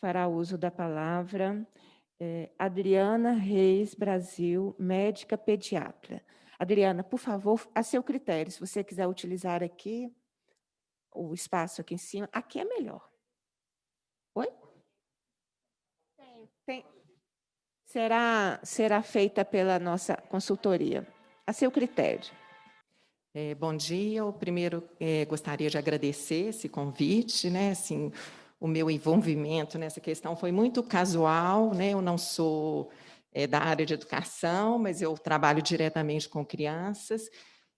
fará uso da palavra Adriana Reis Brasil, médica pediatra. Adriana, por favor, a seu critério, se você quiser utilizar aqui o espaço aqui em cima, aqui é melhor. Oi? Tem. Será feita pela nossa consultoria. A seu critério. Bom dia. Eu primeiro gostaria de agradecer esse convite, né? Assim, o meu envolvimento nessa questão foi muito casual, né? Eu não sou da área de educação, mas eu trabalho diretamente com crianças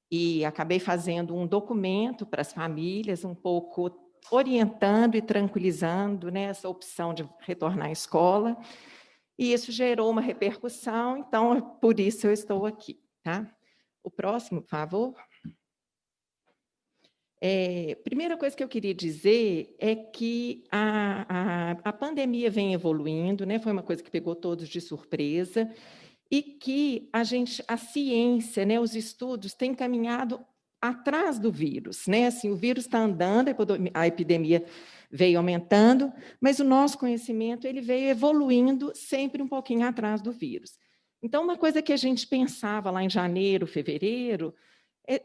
e acabei fazendo um documento para as famílias, um pouco orientando e tranquilizando, né, essa opção de retornar à escola. E isso gerou uma repercussão, então, por isso eu estou aqui, tá? O próximo, por favor. Primeira coisa que eu queria dizer é que a pandemia vem evoluindo, né? Foi uma coisa que pegou todos de surpresa, e que a ciência, né, os estudos têm caminhado atrás do vírus, né? Assim, o vírus está andando, a epidemia veio aumentando, mas o nosso conhecimento ele veio evoluindo sempre um pouquinho atrás do vírus. Então, uma coisa que a gente pensava lá em janeiro, fevereiro,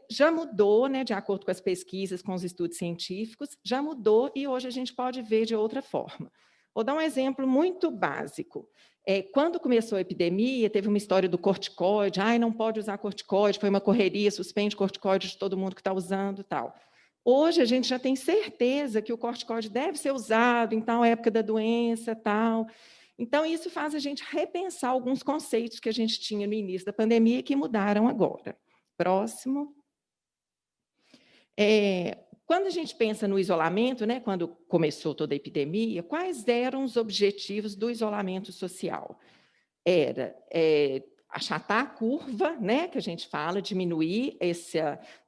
já mudou, né, de acordo com as pesquisas, com os estudos científicos, já mudou e hoje a gente pode ver de outra forma. Vou dar um exemplo muito básico. Quando começou a epidemia, teve uma história do corticoide, não pode usar corticoide, foi uma correria, suspende corticoide de todo mundo que está usando, tal. Hoje a gente já tem certeza que o corticoide deve ser usado em tal época da doença, tal. Então, isso faz a gente repensar alguns conceitos que a gente tinha no início da pandemia e que mudaram agora. Próximo. Quando a gente pensa no isolamento, né, quando começou toda a epidemia, quais eram os objetivos do isolamento social? Era achatar a curva, né, que a gente fala, diminuir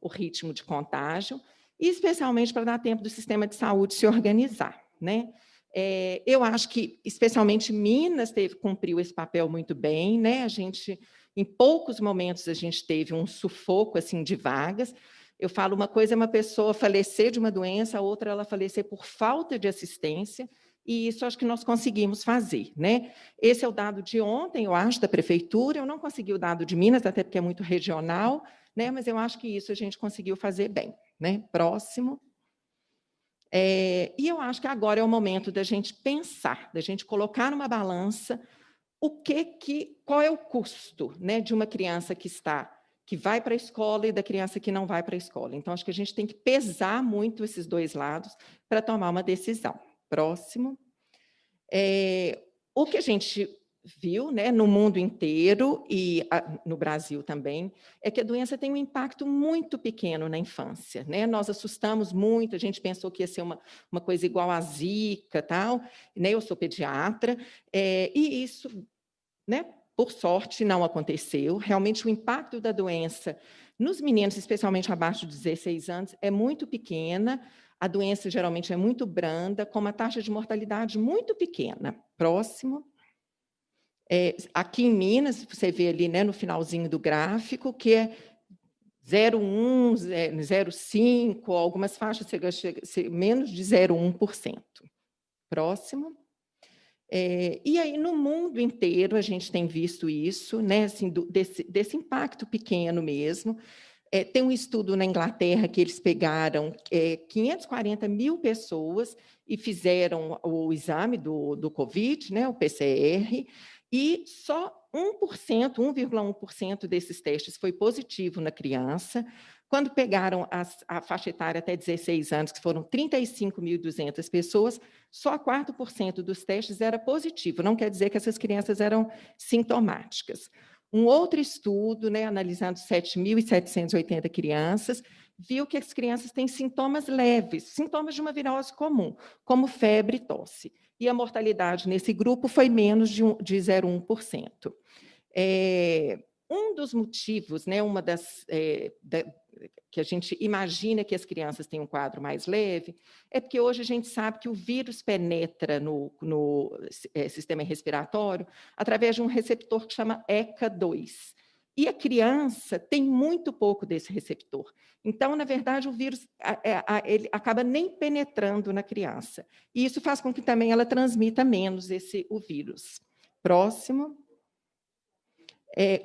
o ritmo de contágio, e especialmente para dar tempo do sistema de saúde se organizar, né? Eu acho que, especialmente, Minas cumpriu esse papel muito bem, né? A gente, em poucos momentos, a gente teve um sufoco assim de vagas. Eu falo, uma coisa é uma pessoa falecer de uma doença, a outra é ela falecer por falta de assistência, e isso acho que nós conseguimos fazer, né? Esse é o dado de ontem, eu acho, da prefeitura. Eu não consegui o dado de Minas, até porque é muito regional, né? Mas eu acho que isso a gente conseguiu fazer bem, né? Próximo. E eu acho que agora é o momento da gente pensar, da gente colocar numa balança qual é o custo, né, de uma criança que vai para a escola e da criança que não vai para a escola. Então, acho que a gente tem que pesar muito esses dois lados para tomar uma decisão. Próximo. O que a gente viu, né, no mundo inteiro e no Brasil também, é que a doença tem um impacto muito pequeno na infância, né? Nós assustamos muito, a gente pensou que ia ser uma coisa igual a Zika, tal, né? Eu sou pediatra, e isso, né, por sorte, não aconteceu. Realmente, o impacto da doença nos meninos, especialmente abaixo de 16 anos, é muito pequena. A doença geralmente é muito branda, com uma taxa de mortalidade muito pequena. Próximo. Aqui em Minas, você vê ali, né, no finalzinho do gráfico, que é 0,1, 0,5, algumas faixas chega a ser menos de 0,1%. Próximo. E aí, no mundo inteiro, a gente tem visto isso, né, assim, desse impacto pequeno mesmo. Tem um estudo na Inglaterra que eles pegaram 540 mil pessoas e fizeram o exame do Covid, né, o PCR, e só 1%, 1,1% desses testes foi positivo na criança. Quando pegaram a faixa etária até 16 anos, que foram 35.200 pessoas, só 4% dos testes era positivo. Não quer dizer que essas crianças eram sintomáticas. Um outro estudo, né, analisando 7.780 crianças, viu que as crianças têm sintomas leves, sintomas de uma virose comum, como febre e tosse. E a mortalidade nesse grupo foi menos de 0,1%. Um dos motivos, né, que a gente imagina que as crianças têm um quadro mais leve, é porque hoje a gente sabe que o vírus penetra no sistema respiratório através de um receptor que chama ECA2. E a criança tem muito pouco desse receptor. Então, na verdade, o vírus ele acaba nem penetrando na criança. E isso faz com que também ela transmita menos o vírus. Próximo.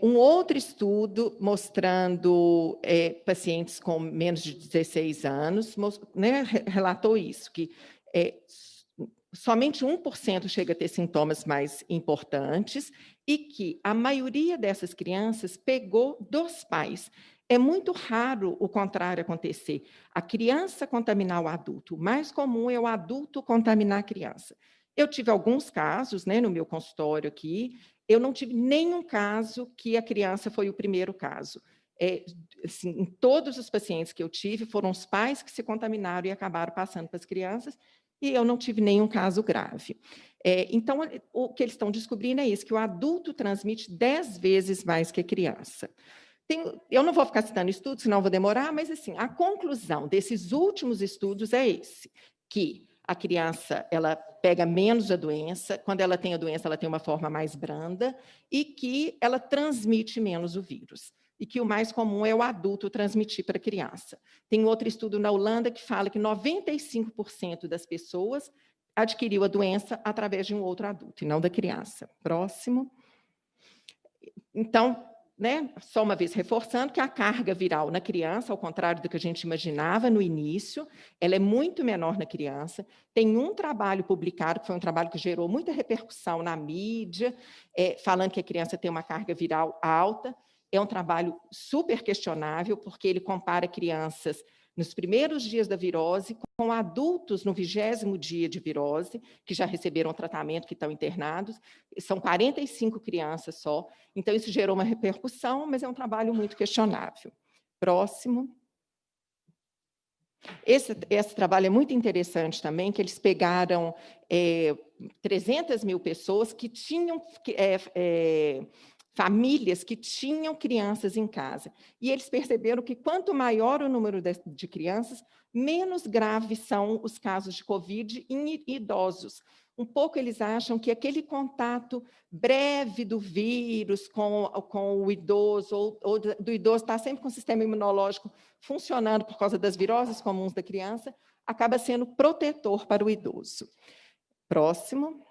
Um outro estudo mostrando pacientes com menos de 16 anos, né, relatou isso, que somente 1% chega a ter sintomas mais importantes e que a maioria dessas crianças pegou dos pais. É muito raro o contrário acontecer. A criança contaminar o adulto. O mais comum é o adulto contaminar a criança. Eu tive alguns casos, né, no meu consultório aqui, eu não tive nenhum caso que a criança foi o primeiro caso. Assim, em todos os pacientes que eu tive, foram os pais que se contaminaram e acabaram passando para as crianças, e eu não tive nenhum caso grave. Então, o que eles estão descobrindo é isso, que o adulto transmite 10 vezes mais que a criança. Eu não vou ficar citando estudos, senão vou demorar, mas assim, a conclusão desses últimos estudos é esse, que a criança ela pega menos a doença, quando ela tem a doença, ela tem uma forma mais branda, e que ela transmite menos o vírus. E que o mais comum é o adulto transmitir para a criança. Tem outro estudo na Holanda que fala que 95% das pessoas adquiriu a doença através de um outro adulto, e não da criança. Próximo. Então, né, só uma vez reforçando que a carga viral na criança, ao contrário do que a gente imaginava no início, ela é muito menor na criança. Tem um trabalho publicado, que foi um trabalho que gerou muita repercussão na mídia, falando que a criança tem uma carga viral alta. É um trabalho super questionável, porque ele compara crianças nos primeiros dias da virose com adultos no 20º dia de virose, que já receberam tratamento, que estão internados. São 45 crianças só. Então, isso gerou uma repercussão, mas é um trabalho muito questionável. Próximo. Esse trabalho é muito interessante também, que eles pegaram 300 mil pessoas que tinham famílias que tinham crianças em casa. E eles perceberam que quanto maior o número de crianças, menos graves são os casos de Covid em idosos. Um pouco eles acham que aquele contato breve do vírus com o idoso, ou do idoso estar sempre com o sistema imunológico funcionando por causa das viroses comuns da criança, acaba sendo protetor para o idoso. Próximo.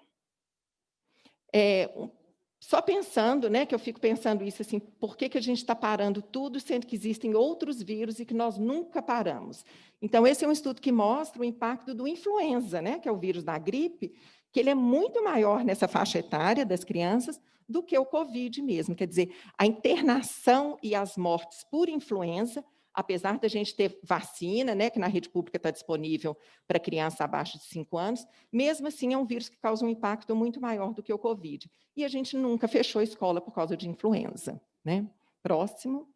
Só pensando, né, que eu fico pensando isso assim, por que a gente está parando tudo, sendo que existem outros vírus e que nós nunca paramos? Então, esse é um estudo que mostra o impacto do influenza, né, que é o vírus da gripe, que ele é muito maior nessa faixa etária das crianças do que o Covid mesmo. Quer dizer, a internação e as mortes por influenza, apesar da gente ter vacina, né, que na rede pública está disponível para criança abaixo de 5 anos, mesmo assim é um vírus que causa um impacto muito maior do que o Covid. E a gente nunca fechou a escola por causa de influenza, né? Próximo.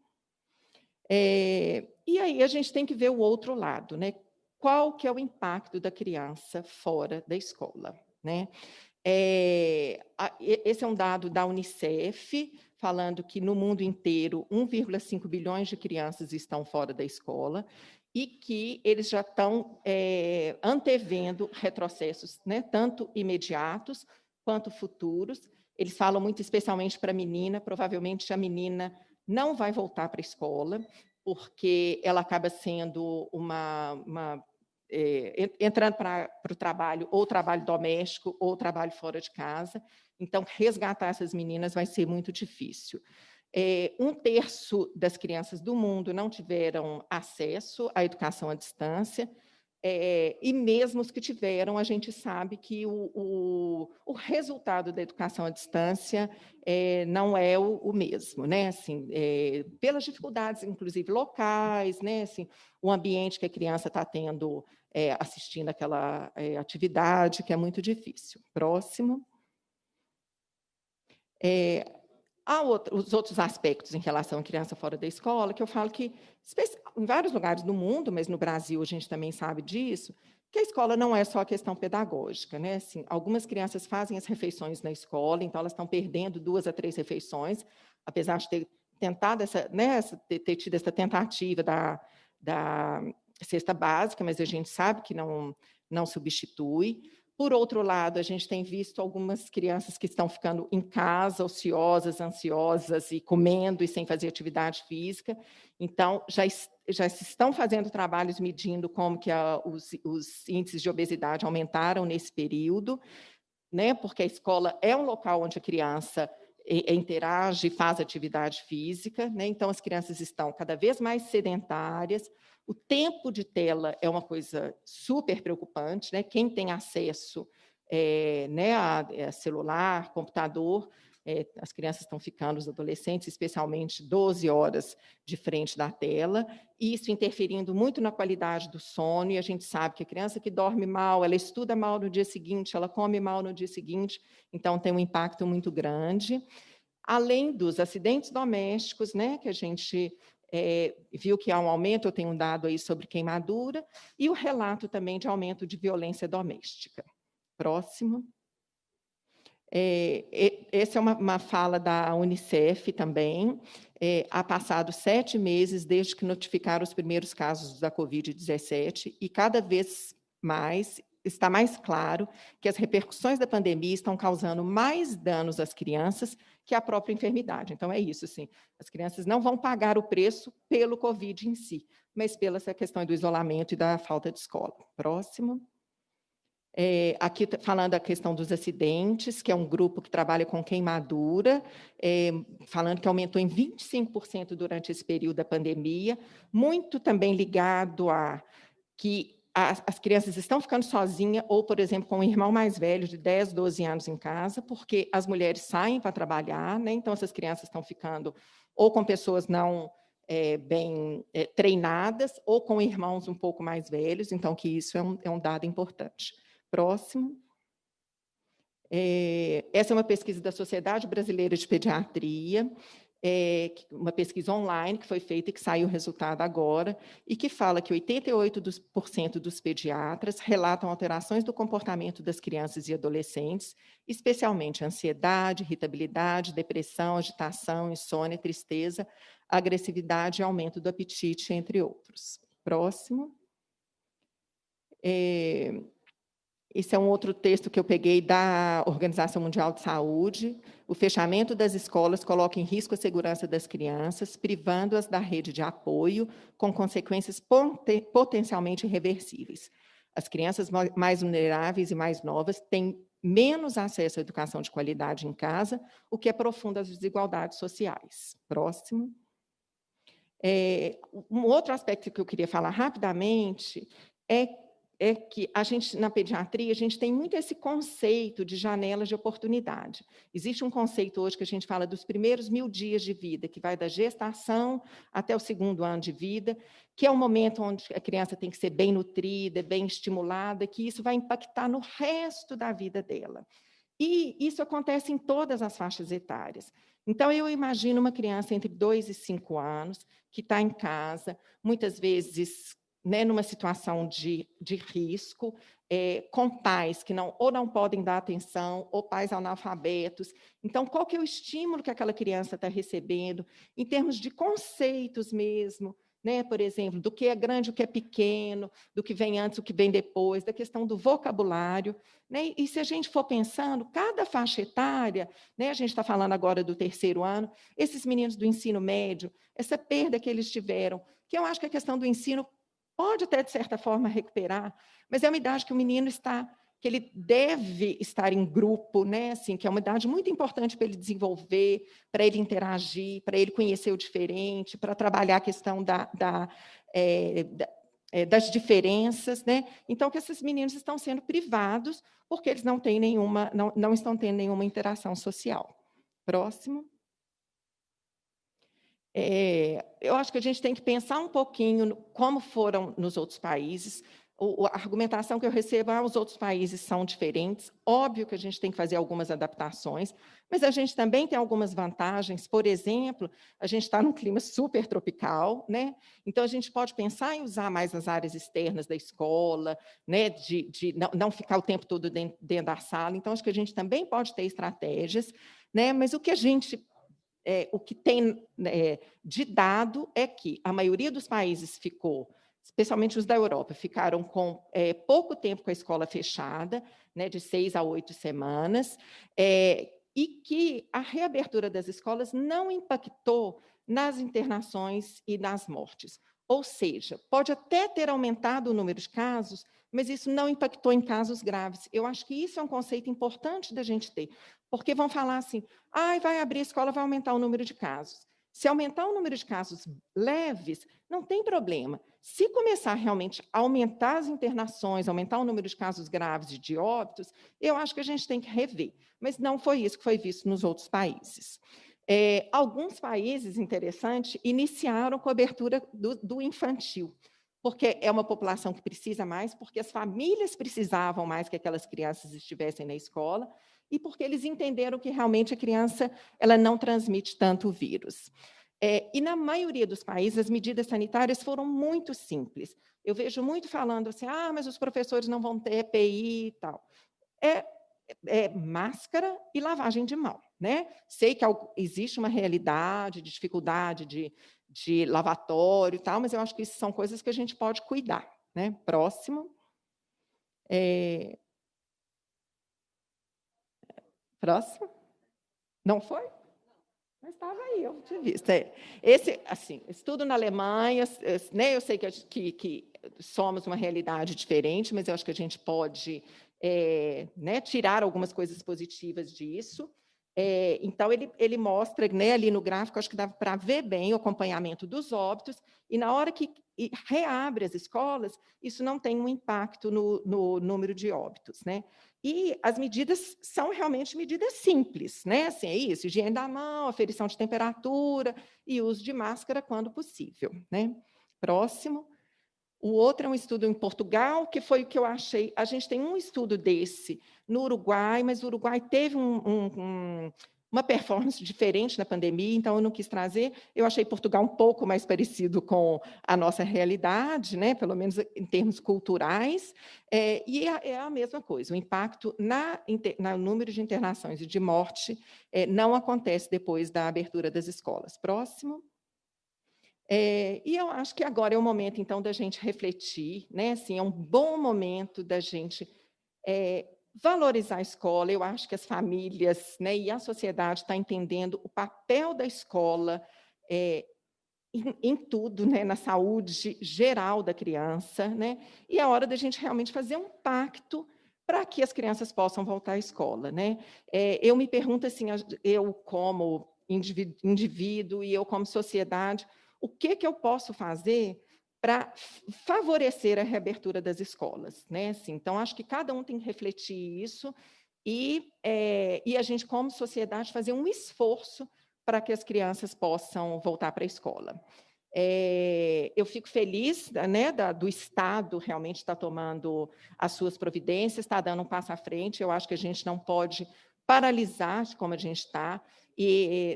E aí a gente tem que ver o outro lado, né? Qual que é o impacto da criança fora da escola, né? Esse é um dado da Unicef, falando que no mundo inteiro 1,5 bilhões de crianças estão fora da escola e que eles já estão antevendo retrocessos, né, tanto imediatos quanto futuros. Eles falam muito especialmente para a menina, provavelmente a menina não vai voltar para a escola, porque ela acaba sendo entrando para o trabalho, ou trabalho doméstico, ou trabalho fora de casa. Então, resgatar essas meninas vai ser muito difícil. 1/3 das crianças do mundo não tiveram acesso à educação à distância, e mesmo os que tiveram, a gente sabe que o resultado da educação à distância não é o mesmo, né? Assim, pelas dificuldades, inclusive locais, né? Assim, o ambiente que a criança está tendo assistindo aquela atividade, que é muito difícil. Próximo. Há os outros aspectos em relação à criança fora da escola, que eu falo que, em vários lugares do mundo, mas no Brasil a gente também sabe disso, que a escola não é só a questão pedagógica, né? Assim, algumas crianças fazem as refeições na escola, então elas estão perdendo 2 a 3 refeições, apesar de ter tentado ter tido essa tentativa da cesta básica, mas a gente sabe que não substitui. Por outro lado, a gente tem visto algumas crianças que estão ficando em casa, ociosas, ansiosas e comendo e sem fazer atividade física. Então, já se estão fazendo trabalhos medindo como que os índices de obesidade aumentaram nesse período, né? Porque a escola é um local onde a criança interage e faz atividade física, né? Então, as crianças estão cada vez mais sedentárias. O tempo de tela é uma coisa super preocupante, né? Quem tem acesso né, a celular, computador, as crianças estão ficando, os adolescentes, especialmente 12 horas de frente da tela, isso interferindo muito na qualidade do sono, e a gente sabe que a criança que dorme mal, ela estuda mal no dia seguinte, ela come mal no dia seguinte, então tem um impacto muito grande. Além dos acidentes domésticos, né, que a gente viu que há um aumento, eu tenho um dado aí sobre queimadura, e o relato também de aumento de violência doméstica. Próximo. Essa é uma fala da Unicef também. Há passado 7 meses desde que notificaram os primeiros casos da Covid-17 e cada vez mais está mais claro que as repercussões da pandemia estão causando mais danos às crianças que a própria enfermidade. Então, é isso, assim, as crianças não vão pagar o preço pelo Covid em si, mas pela essa questão do isolamento e da falta de escola. Próximo. Aqui falando da questão dos acidentes, que é um grupo que trabalha com queimadura, falando que aumentou em 25% durante esse período da pandemia, muito também ligado a que as crianças estão ficando sozinhas, ou, por exemplo, com um irmão mais velho, de 10, 12 anos em casa, porque as mulheres saem para trabalhar, né? Então essas crianças estão ficando ou com pessoas não bem treinadas, ou com irmãos um pouco mais velhos, então que isso é um dado importante. Próximo. Essa é uma pesquisa da Sociedade Brasileira de Pediatria, uma pesquisa online que foi feita e que saiu o resultado agora, e que fala que 88% dos pediatras relatam alterações do comportamento das crianças e adolescentes, especialmente ansiedade, irritabilidade, depressão, agitação, insônia, tristeza, agressividade e aumento do apetite, entre outros. Próximo. Esse é um outro texto que eu peguei da Organização Mundial de Saúde. O fechamento das escolas coloca em risco a segurança das crianças, privando-as da rede de apoio, com consequências potencialmente irreversíveis. As crianças mais vulneráveis e mais novas têm menos acesso à educação de qualidade em casa, o que aprofunda as desigualdades sociais. Próximo. Um outro aspecto que eu queria falar rapidamente é que a gente, na pediatria, a gente tem muito esse conceito de janelas de oportunidade. Existe um conceito hoje que a gente fala dos primeiros 1000 dias de vida, que vai da gestação até o 2º ano de vida, que é um momento onde a criança tem que ser bem nutrida, bem estimulada, que isso vai impactar no resto da vida dela. E isso acontece em todas as faixas etárias. Então, eu imagino uma criança entre 2 e 5 anos, que está em casa, muitas vezes, né, numa situação de risco, com pais que ou não podem dar atenção, ou pais analfabetos. Então, qual que é o estímulo que aquela criança está recebendo, em termos de conceitos mesmo, né? Por exemplo, do que é grande, o que é pequeno, do que vem antes, o que vem depois, da questão do vocabulário. Né? E se a gente for pensando, cada faixa etária, né, a gente está falando agora do 3º ano, esses meninos do ensino médio, essa perda que eles tiveram, que eu acho que a questão do ensino pode até, de certa forma, recuperar, mas é uma idade que o menino que ele deve estar em grupo, né? Assim, que é uma idade muito importante para ele desenvolver, para ele interagir, para ele conhecer o diferente, para trabalhar a questão das diferenças, né? Então, que esses meninos estão sendo privados porque eles não têm não estão tendo nenhuma interação social. Próximo. Eu acho que a gente tem que pensar um pouquinho como foram nos outros países. A argumentação que eu recebo, os outros países são diferentes. Óbvio que a gente tem que fazer algumas adaptações, mas a gente também tem algumas vantagens. Por exemplo, a gente está num clima super tropical, né? Então a gente pode pensar em usar mais as áreas externas da escola, né? De não ficar o tempo todo dentro da sala. Então acho que a gente também pode ter estratégias, né? Mas o que tem de dado é que a maioria dos países ficou especialmente os da Europa, ficaram com pouco tempo com a escola fechada, né, de 6 a 8 semanas, e que a reabertura das escolas não impactou nas internações e nas mortes. Ou seja, pode até ter aumentado o número de casos, mas isso não impactou em casos graves. Eu acho que isso é um conceito importante da gente ter, porque vão falar assim, vai abrir a escola, vai aumentar o número de casos. Se aumentar o número de casos leves, não tem problema. Se começar realmente a aumentar as internações, aumentar o número de casos graves e de óbitos, eu acho que a gente tem que rever. Mas não foi isso que foi visto nos outros países. Alguns países, interessante, iniciaram cobertura do infantil, porque é uma população que precisa mais, porque as famílias precisavam mais que aquelas crianças estivessem na escola, e porque eles entenderam que realmente a criança ela não transmite tanto o vírus. E na maioria dos países, as medidas sanitárias foram muito simples. Eu vejo muito falando assim, mas os professores não vão ter EPI e tal. Máscara e lavagem de mão, né? Sei que existe uma realidade de dificuldade de lavatório e tal, mas eu acho que isso são coisas que a gente pode cuidar, né? Próximo. Próximo. Não foi? Mas estava aí, eu tinha visto. Esse, assim, estudo na Alemanha, né, eu sei que somos uma realidade diferente, mas eu acho que a gente pode né, tirar algumas coisas positivas disso. Então, ele mostra, né, ali no gráfico, acho que dá para ver bem o acompanhamento dos óbitos, e na hora que reabre as escolas, isso não tem um impacto no número de óbitos, né? E as medidas são realmente medidas simples, né? Assim, é isso, higiene da mão, aferição de temperatura e uso de máscara quando possível, né? Próximo. O outro é um estudo em Portugal, que foi o que eu achei. A gente tem um estudo desse no Uruguai, mas o Uruguai teve uma performance diferente na pandemia, então eu não quis trazer. Eu achei Portugal um pouco mais parecido com a nossa realidade, né? Pelo menos em termos culturais, e é a mesma coisa. O impacto no número de internações e de morte não acontece depois da abertura das escolas. Próximo. E eu acho que agora é o momento, então, da gente refletir, né? Assim, é um bom momento da gente valorizar a escola. Eu acho que as famílias, né, e a sociedade está entendendo o papel da escola em tudo, né, na saúde geral da criança, né? E é hora da gente realmente fazer um pacto para que as crianças possam voltar à escola, né? Eu me pergunto assim, eu como indivíduo e eu como sociedade, o que eu posso fazer para favorecer a reabertura das escolas, né? Assim, então, acho que cada um tem que refletir isso e a gente, como sociedade, fazer um esforço para que as crianças possam voltar para a escola. Eu fico feliz, né, do Estado realmente estar tomando as suas providências, está dando um passo à frente. Eu acho que a gente não pode paralisar como a gente está.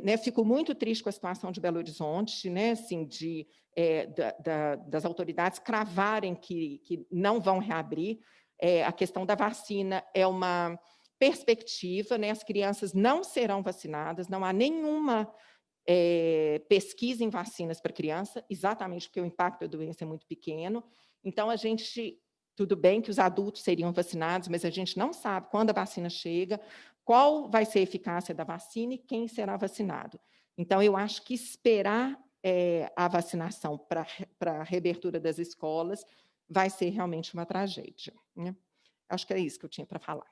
Né, fico muito triste com a situação de Belo Horizonte, né, assim, das autoridades cravarem que não vão reabrir. A questão da vacina é uma perspectiva, né, as crianças não serão vacinadas, não há nenhuma pesquisa em vacinas para criança, exatamente porque o impacto da doença é muito pequeno. Então, tudo bem que os adultos seriam vacinados, mas a gente não sabe quando a vacina chega, qual vai ser a eficácia da vacina e quem será vacinado. Então, eu acho que esperar a vacinação para a reabertura das escolas vai ser realmente uma tragédia, né? Acho que é isso que eu tinha para falar.